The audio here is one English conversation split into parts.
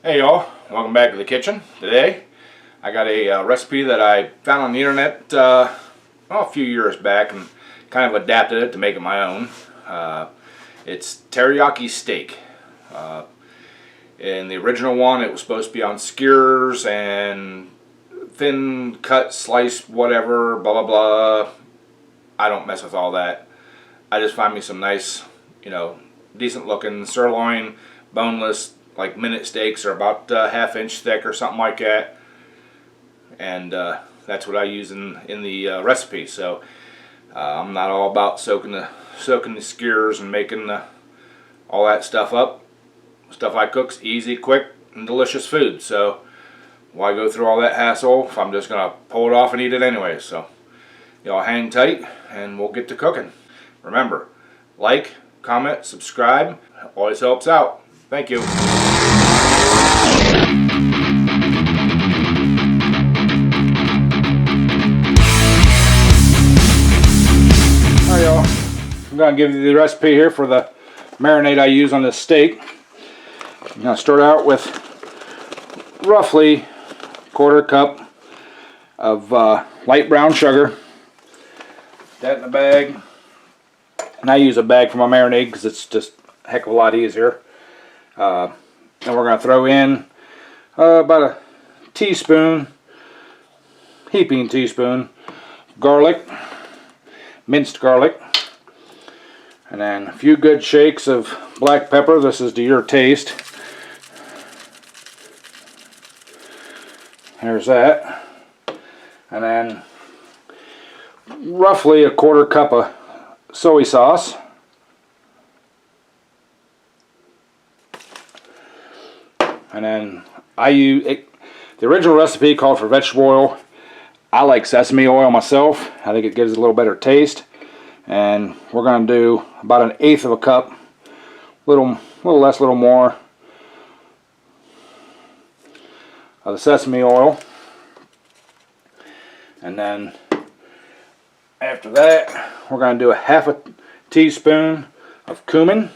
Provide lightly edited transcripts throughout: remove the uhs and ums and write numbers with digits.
Hey y'all, welcome back to the kitchen. Today I got a recipe that I found on the internet a few years back and kind of adapted it to make it my own. It's teriyaki steak. In the original one it was supposed to be on skewers and thin cut, sliced, whatever, blah blah blah. I don't mess with all that. I just find me some nice, decent looking sirloin, boneless, like minute steaks, are about half-inch thick or something like that, and that's what I use in the recipe. So I'm not all about soaking the skewers and making all that stuff up. Stuff I cook's easy, quick, and delicious food. So why go through all that hassle if I'm just gonna pull it off and eat it anyway? So y'all hang tight, and we'll get to cooking. Remember, like, comment, subscribe. Always helps out. Thank you. Alright y'all, I'm going to give you the recipe here for the marinade I use on this steak. I'm going to start out with roughly a quarter cup of light brown sugar. Put that in a bag. And I use a bag for my marinade because it's just a heck of a lot easier. And we're going to throw in about a teaspoon, heaping teaspoon, garlic, minced garlic, and then a few good shakes of black pepper. This is to your taste. There's that. And then roughly a quarter cup of soy sauce. And then I use it. The original recipe called for vegetable oil. I like sesame oil myself. I think it gives it a little better taste. And we're going to do about 1/8 of a cup, little less, little more, of the sesame oil. And then after that, we're going to do a 1/2 teaspoon of cumin.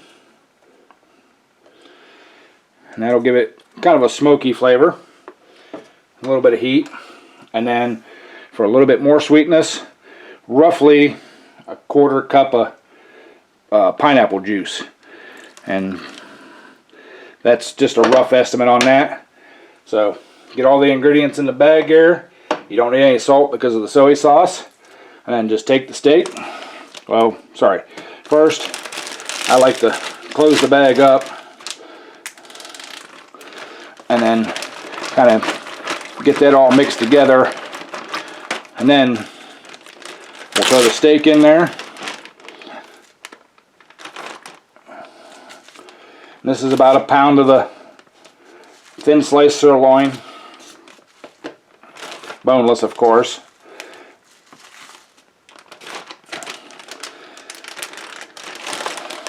And that'll give it kind of a smoky flavor, a little bit of heat. And then for a little bit more sweetness, roughly a quarter cup of pineapple juice. And that's just a rough estimate on that. So get all the ingredients in the bag here. You don't need any salt because of the soy sauce. And then just take the steak. Well, sorry. First, I like to close the bag up and then kind of get that all mixed together. And then we'll throw the steak in there. And this is about a pound of the thin sliced sirloin. Boneless, of course.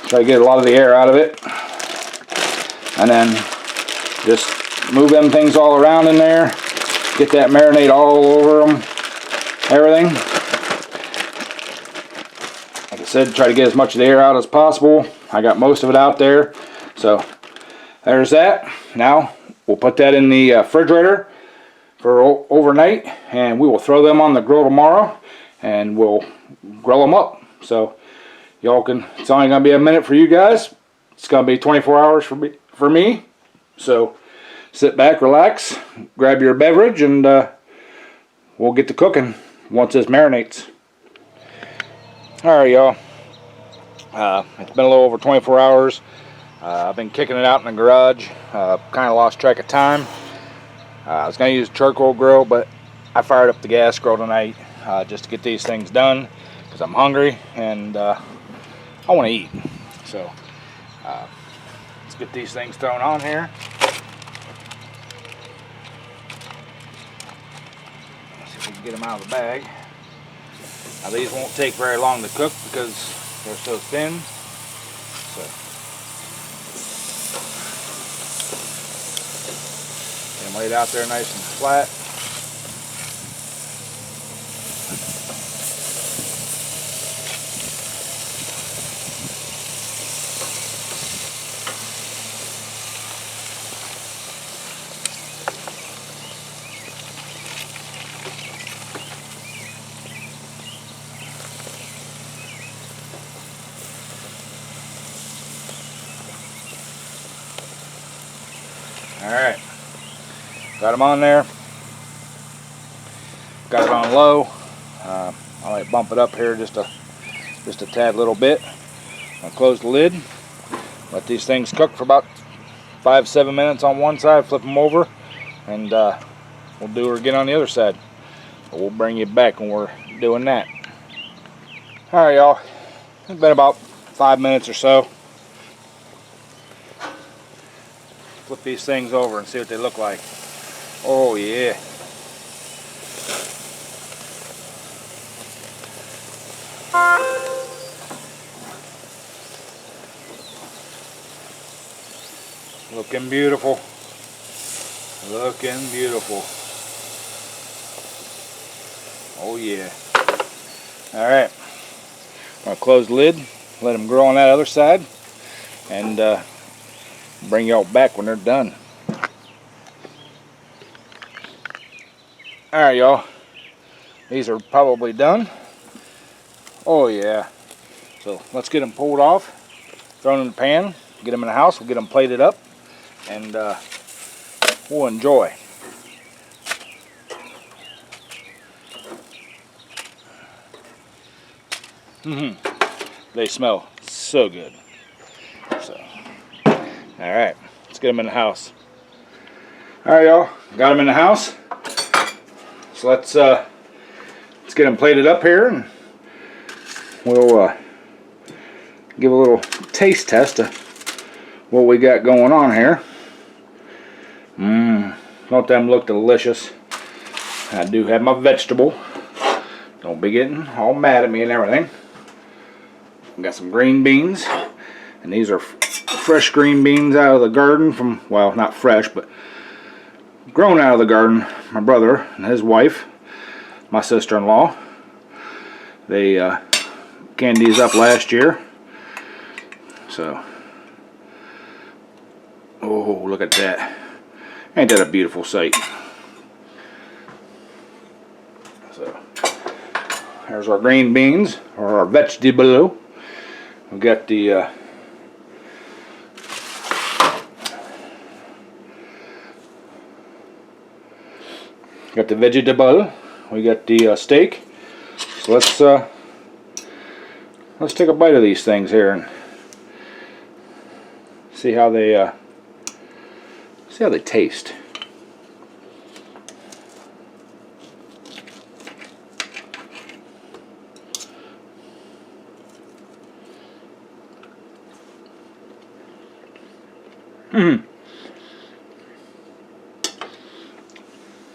Try to get a lot of the air out of it. And then just move them things all around in there. Get that marinade all over them. Everything. Like I said, try to get as much of the air out as possible. I got most of it out there. So there's that. Now we'll put that in the refrigerator for overnight, and we will throw them on the grill tomorrow and we'll grill them up. So y'all can, it's only going to be a minute for you guys. It's going to be 24 hours for me. So sit back, relax, grab your beverage, and we'll get to cooking once this marinates. Alright y'all, it's been a little over 24 hours. I've been kicking it out in the garage. Kind of lost track of time. I was going to use a charcoal grill, but I fired up the gas grill tonight just to get these things done because I'm hungry and I want to eat. So let's get these things thrown on here. Let's see if we can get them out of the bag. Now these won't take very long to cook because they're so thin. So get them laid out there nice and flat. Alright, got them on there. Got it on low. I might bump it up here just a tad little bit. I'll close the lid. Let these things cook for about 5-7 minutes on one side. Flip them over, and we'll do it again on the other side. But we'll bring you back when we're doing that. Alright, y'all. It's been about 5 minutes or so. Flip these things over and see what they look like. Oh yeah. Looking beautiful. Looking beautiful. Oh yeah. Alright. I'm going to close the lid, let them grow on that other side, and bring y'all back when they're done. Alright, y'all. These are probably done. Oh yeah. So let's get them pulled off, thrown in the pan, get them in the house, we'll get them plated up, and we'll enjoy. They smell so good. So, alright, let's get them in the house. Alright, y'all, got them in the house. So let's get them plated up here, and we'll give a little taste test of what we got going on here. Don't them look delicious? I do have my vegetable. Don't be getting all mad at me and everything. Got some green beans, and these are fresh green beans out of the garden from, well, not fresh, but grown out of the garden. My brother and his wife, my sister-in-law, they canned these up last year. So, oh, look at that. Ain't that a beautiful sight? So, there's our green beans, or our vegetable. We got the vegetable. We got the steak. So let's take a bite of these things here and see how they taste.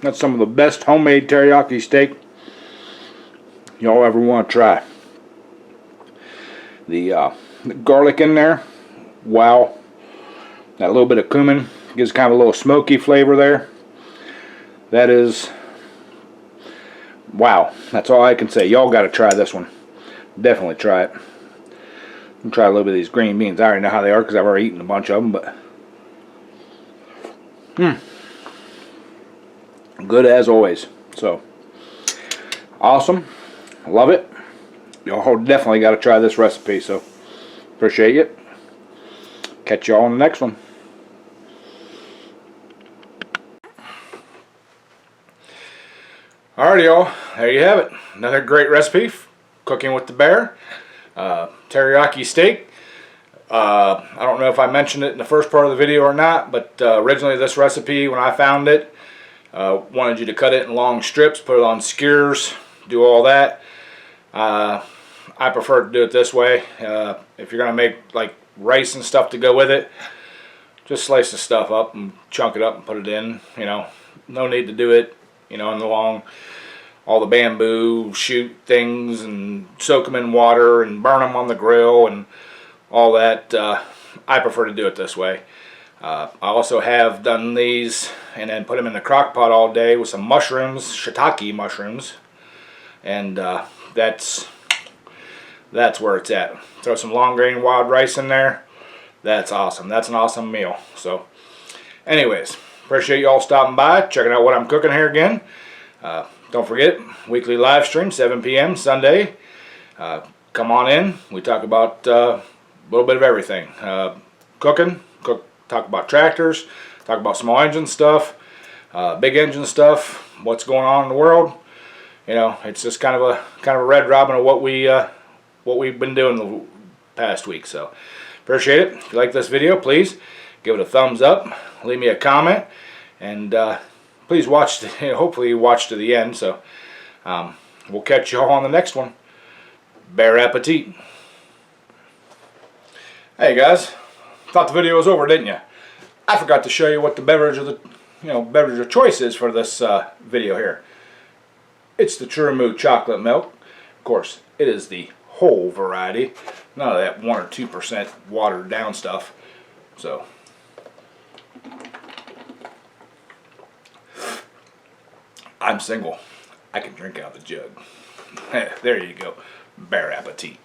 That's some of the best homemade teriyaki steak y'all ever want to try. The garlic in there, wow. That little bit of cumin gives kind of a little smoky flavor there. That is, wow. That's all I can say. Y'all got to try this one. Definitely try it. I'm try a little bit of these green beans. I already know how they are because I've already eaten a bunch of them, but good as always. So awesome. I love it. Y'all definitely got to try this recipe. So appreciate it. Catch y'all on the next one. Alrighty, y'all. There you have it. Another great recipe. Cooking with the bear. Teriyaki steak. I don't know if I mentioned it in the first part of the video or not, but originally this recipe, when I found it, wanted you to cut it in long strips, put it on skewers, do all that. I prefer to do it this way. If you're going to make like rice and stuff to go with it, just slice the stuff up and chunk it up and put it in. You know, no need to do it, you know, in the long, all the bamboo shoot things and soak them in water and burn them on the grill and all that. I prefer to do it this way. I also have done these and then put them in the crock pot all day with some mushrooms, shiitake mushrooms, and that's where it's at. Throw some long grain wild rice in there. That's awesome. That's an awesome meal. So anyways, appreciate y'all stopping by, checking out what I'm cooking here again. Don't forget, weekly live stream, 7 p.m. Sunday. Come on in. We talk about a little bit of everything. Cooking, talk about tractors, talk about small engine stuff, big engine stuff, what's going on in the world. You know, it's just kind of a red robin of what we've been doing the past week. So appreciate it. If you like this video, please give it a thumbs up, leave me a comment, and please watch. Hopefully you watch to the end. So we'll catch you all on the next one. Bon appetit. Hey guys, thought the video was over, didn't you? I forgot to show you what the beverage of choice is for this video here. It's the Churamu chocolate milk. Of course, it is the whole variety. None of that 1 or 2% watered down stuff. So, I'm single. I can drink out of the jug. There you go. Bon appetit.